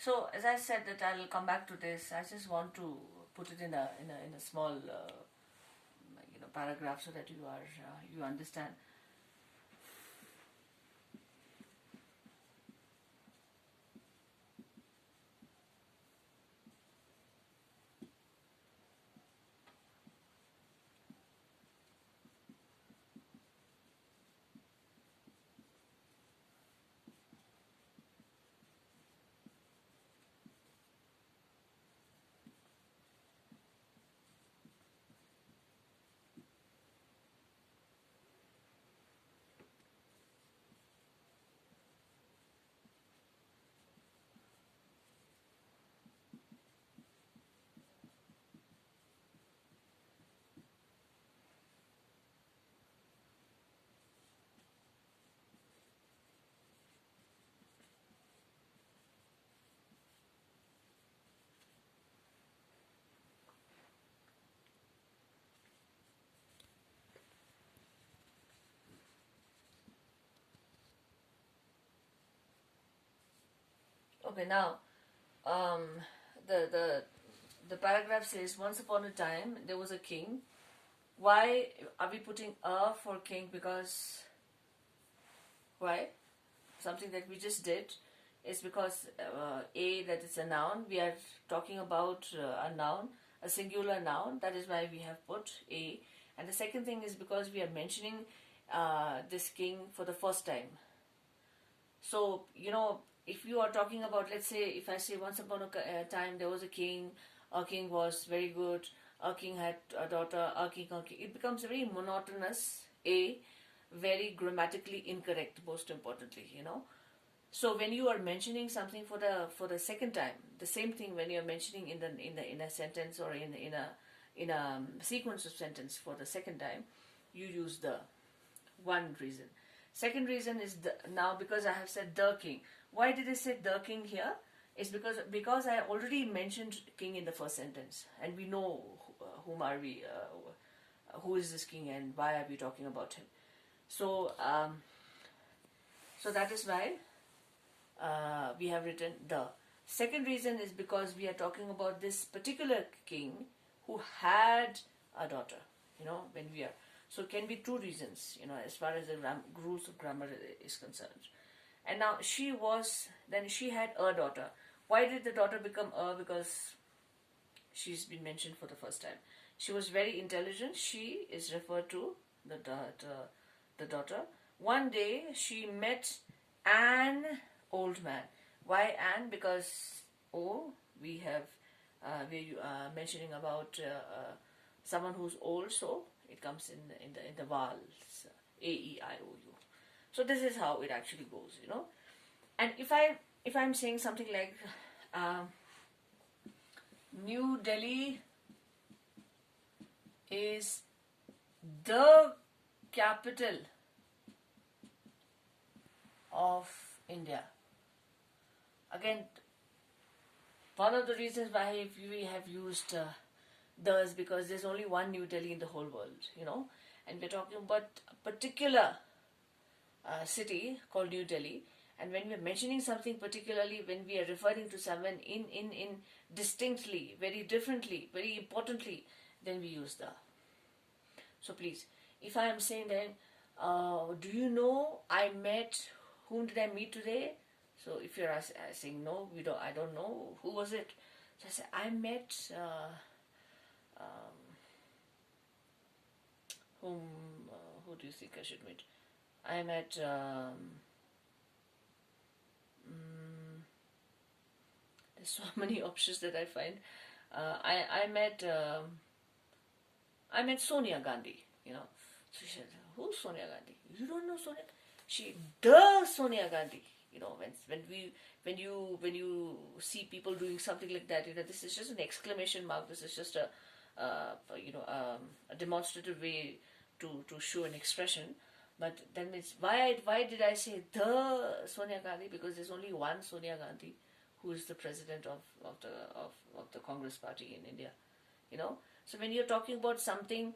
So as I said that I'll come back to this, I just want to put it in a small paragraph so that you understand. Okay, now um, the the the paragraph says, once upon a time there was a king. Why are we putting a for king? Because why? Something that we just did is because a, that is a noun. We are talking about a noun, a singular noun. That is why we have put a. And the second thing is because we are mentioning this king for the first time. So, if you are talking about, let's say, if I say once upon a time there was a king was very good, a king had a daughter, a king, it becomes very monotonous, very grammatically incorrect, most importantly. So when you are mentioning something for the second time, the same thing when you are mentioning in a sentence or in a sequence of sentence for the second time, you use the. One reason. Second reason is now because I have said the king. Why did I say the king here? It's because I already mentioned king in the first sentence, and we know whom are we, who is this king, and why are we talking about him. So that is why we have written the. Second reason is because we are talking about this particular king who had a daughter. When we are. So it can be two reasons, as far as the rules of grammar is concerned. And now she had a daughter. Why did the daughter become a? Because she's been mentioned for the first time. She was very intelligent. She is referred to the daughter. One day she met an old man. Why an? Because we're mentioning about someone who's old, so it comes in the vowels, A-E-I-O-U. So this is how it actually goes, And if I'm saying something like New Delhi is the capital of India. Again, one of the reasons why we have used is because there's only one New Delhi in the whole world, and we're talking about a particular city called New Delhi. And when we're mentioning something particularly, when we are referring to someone in distinctly, very differently, very importantly, then we use the. So please, if I am saying then, do you know whom did I meet today? So if you're saying no, I don't know, who was it? So I say, I met who do you think I should meet? I met there's so many options that I find. I met Sonia Gandhi. So she said, who's Sonia Gandhi? You don't know Sonia? The Sonia Gandhi. When you see people doing something like that, this is just an exclamation mark. This is just a demonstrative way to show an expression. But then it's why did I say the Sonia Gandhi? Because there's only one Sonia Gandhi who is the president of the Congress Party in India. So when you're talking about something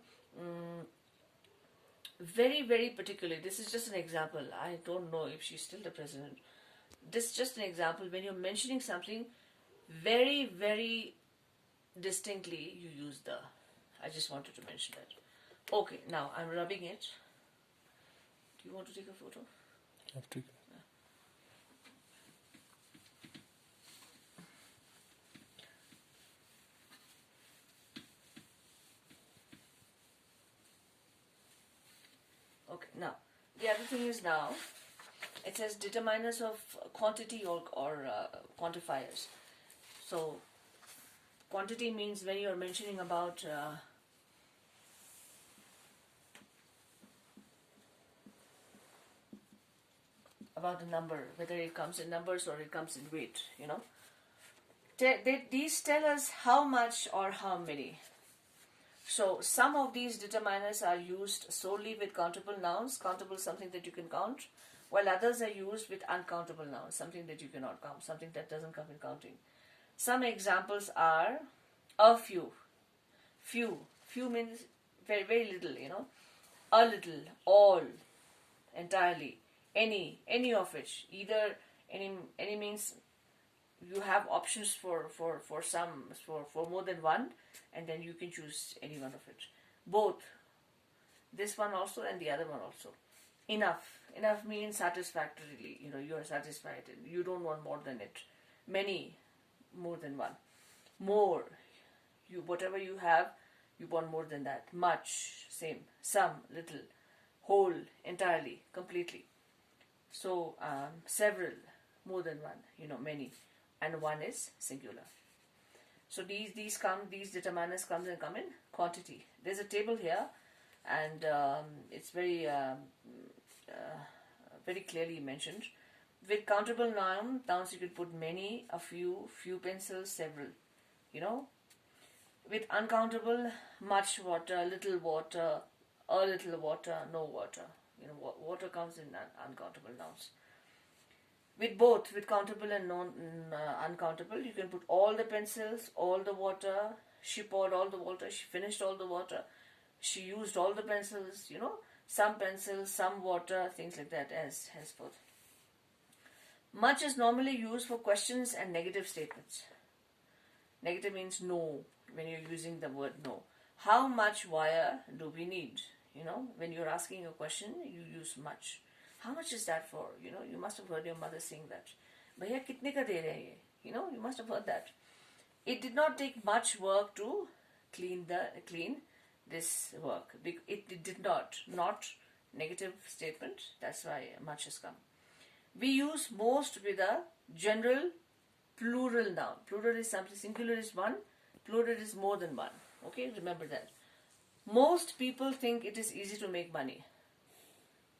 very, very particular, this is just an example. I don't know if she's still the president, this is just an example. When you're mentioning something very, very distinctly, you use the. I just wanted to mention that. Okay, now I'm rubbing it. Do you want to take a photo? Have to. Okay, now the other thing is now it says determiners of quantity or quantifiers. So quantity means when you are mentioning about a number, whether it comes in numbers or it comes in weight, you know. These tell us how much or how many. So some of these determiners are used solely with countable nouns. Countable is something that you can count, while others are used with uncountable nouns, something that you cannot count, something that doesn't come in counting. Some examples are a few. Few means very, very little, you know. A little, all, entirely, any of which. Either any means you have options for more than one, and then you can choose any one of it. Both, this one also and the other one also. Enough means satisfactorily, you know, you are satisfied, you don't want more than it. Many, more than one. More, whatever you have, you want more than that. Much, same. Some, little. Whole, entirely, completely. So several, more than one, you know, many, and one is singular. So these determiners come in quantity. There's a table here, and it's very very clearly mentioned. With countable nouns you could put many, a few pencils, several, you know. With uncountable, much water, little water, a little water, no water. You know, water comes in uncountable nouns. With both, with countable and uncountable, you can put all the pencils, all the water. She poured all the water. She finished all the water. She used all the pencils. You know, some pencils, some water, things like that. As henceforth. Much is normally used for questions and negative statements. Negative means no when you're using the word no. How much wire do we need? You know, when you're asking a question, you use much. How much is that for? You know, you must have heard your mother saying that. Bhaiya kitne ka de rahe hai? You know, you must have heard that. It did not take much work to clean this work. It did not negative statement. That's why much has come. We use most with a general plural noun. Plural is something, singular is one, plural is more than one. Okay, remember that. Most people think it is easy to make money.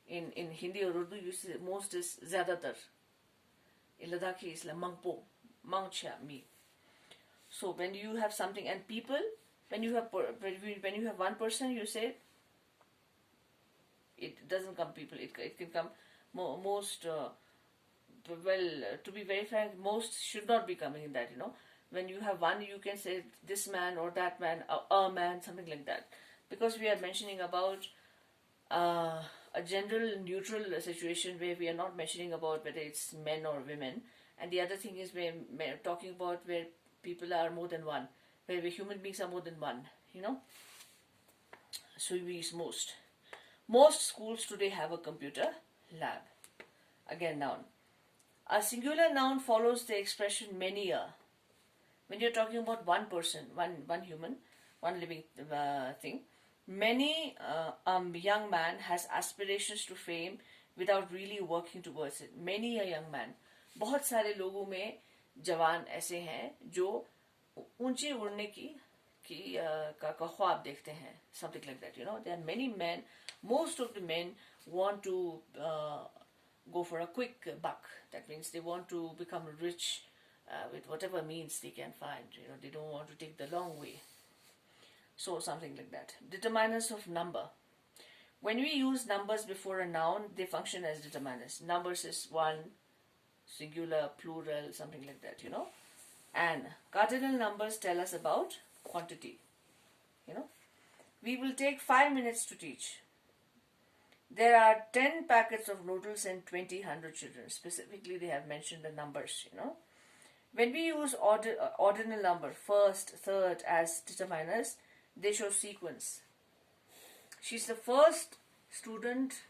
In Hindi or Urdu, you say most is zyadatar. In Ladakhi, it's like mangpo, mangcha, me. So when you have something, and people, when you have one person, you say it doesn't come people. It can come most. To be very frank, most should not be coming in that. You know, when you have one, you can say this man or that man, a man, something like that. Because we are mentioning about a general neutral situation where we are not mentioning about whether it's men or women, and the other thing is we're talking about where people are more than one, where human beings are more than one, you know. So we use most. Most schools today have a computer lab. Again, noun. A singular noun follows the expression many a. When you're talking about one person, one human, one living thing, many young man has aspirations to fame without really working towards it. Many a young man. बहुत सारे लोगों में जवान ऐसे हैं जो ऊंचे उड़ने का ख्वाब देखते हैं. Something like that, you know. There are many men. Most of the men want to go for a quick buck. That means they want to become rich with whatever means they can find. You know, they don't want to take the long way. So something like that. Determiners of number. When we use numbers before a noun, they function as determiners. Numbers is one, singular, plural, something like that, you know. And cardinal numbers tell us about quantity. You know. We will take 5 minutes to teach. There are 10 packets of noodles and 20 children. Specifically, they have mentioned the numbers, When we use ordinal number, first, third, as determiners, they show sequence. She's the first student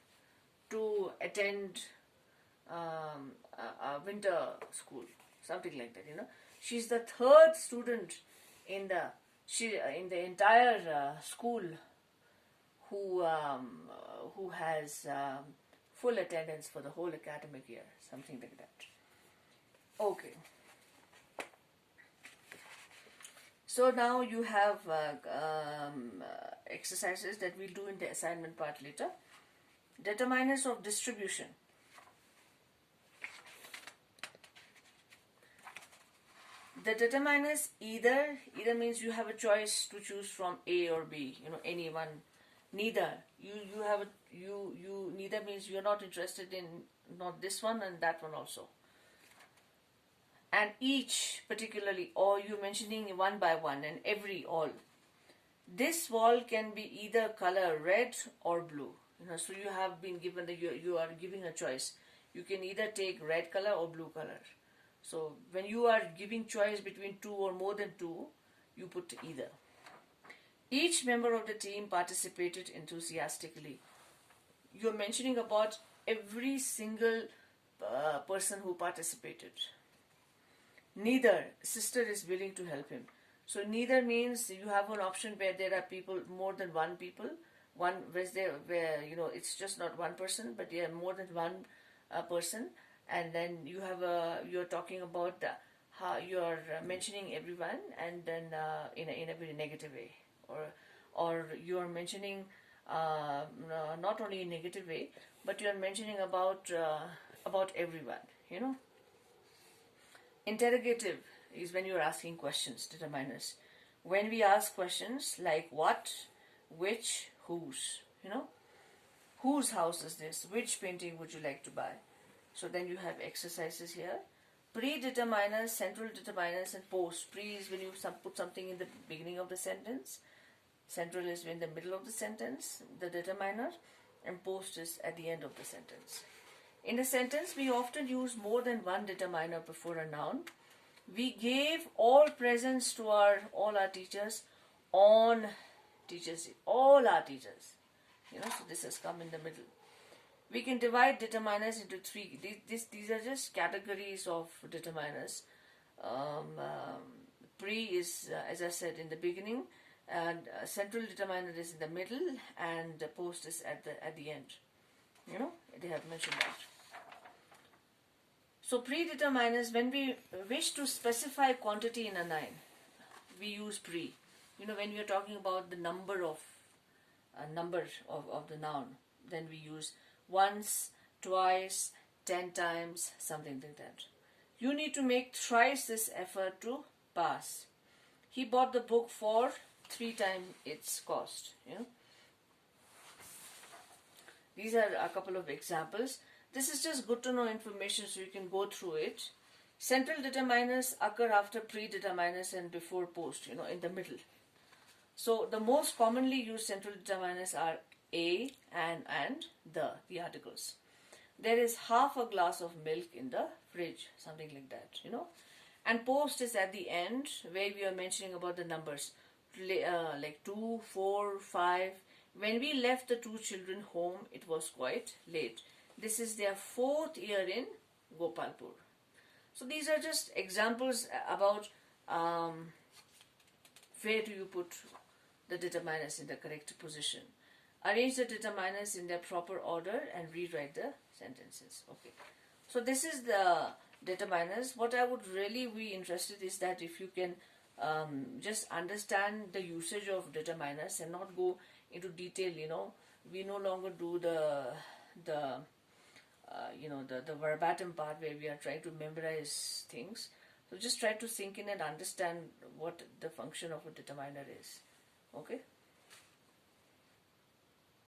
to attend a winter school, something like that, She's the third student in the entire school who has full attendance for the whole academic year, something like that. Okay. So now you have exercises that we'll do in the assignment part later. Determiners of distribution. The determiners either means you have a choice to choose from A or B, any one. Neither. Neither means you're not interested in not this one and that one also. And each particularly, or you mentioning one by one, and every, all. This wall can be either color red or blue. So you have been given you are giving a choice. You can either take red color or blue color. So when you are giving choice between two or more than two, you put either. Each member of the team participated enthusiastically. You're mentioning about every single person who participated. Neither, sister is willing to help him. So neither means you have an option where there are people, more than one people, where it's just not one person, but you have more than one person, and then you're talking about how you're mentioning everyone, and then in a very negative way, or you're mentioning not only in a negative way, but you're mentioning about everyone. Interrogative is when you're asking questions, determiners. When we ask questions like what, which, whose, whose house is this, which painting would you like to buy? So then you have exercises here. Pre-determiners, central determiners, and post. Pre is when you put something in the beginning of the sentence. Central is in the middle of the sentence, the determiner, and post is at the end of the sentence. In a sentence, we often use more than one determiner before a noun. We gave all presents to all our teachers on Teachers Day. All our teachers. So this has come in the middle. We can divide determiners into three. These are just categories of determiners. Pre is, as I said, in the beginning, and central determiner is in the middle, and post is at the end. They have mentioned that. So predeterminers, when we wish to specify quantity in a noun, we use pre. When we are talking about the number of the noun, then we use once, twice, 10 times, something like that. You need to make thrice this effort to pass. He bought the book for 3 times its cost. These are a couple of examples. This is just good to know information so you can go through it. Central determiners occur after predeterminers and before post, in the middle. So the most commonly used central determiners are a, and, the articles. There is half a glass of milk in the fridge, something like that, And post is at the end where we are mentioning about the numbers, like 2, 4, 5. When we left the 2 children home, it was quite late. This is their 4th year in Gopalpur. So these are just examples about where do you put the determiners in the correct position. Arrange the determiners in their proper order and rewrite the sentences. Okay. So this is the determiners. What I would really be interested is that if you can just understand the usage of determiners and not go into detail. We no longer do the verbatim part where we are trying to memorize things. So just try to sink in and understand what the function of a determiner is. Okay.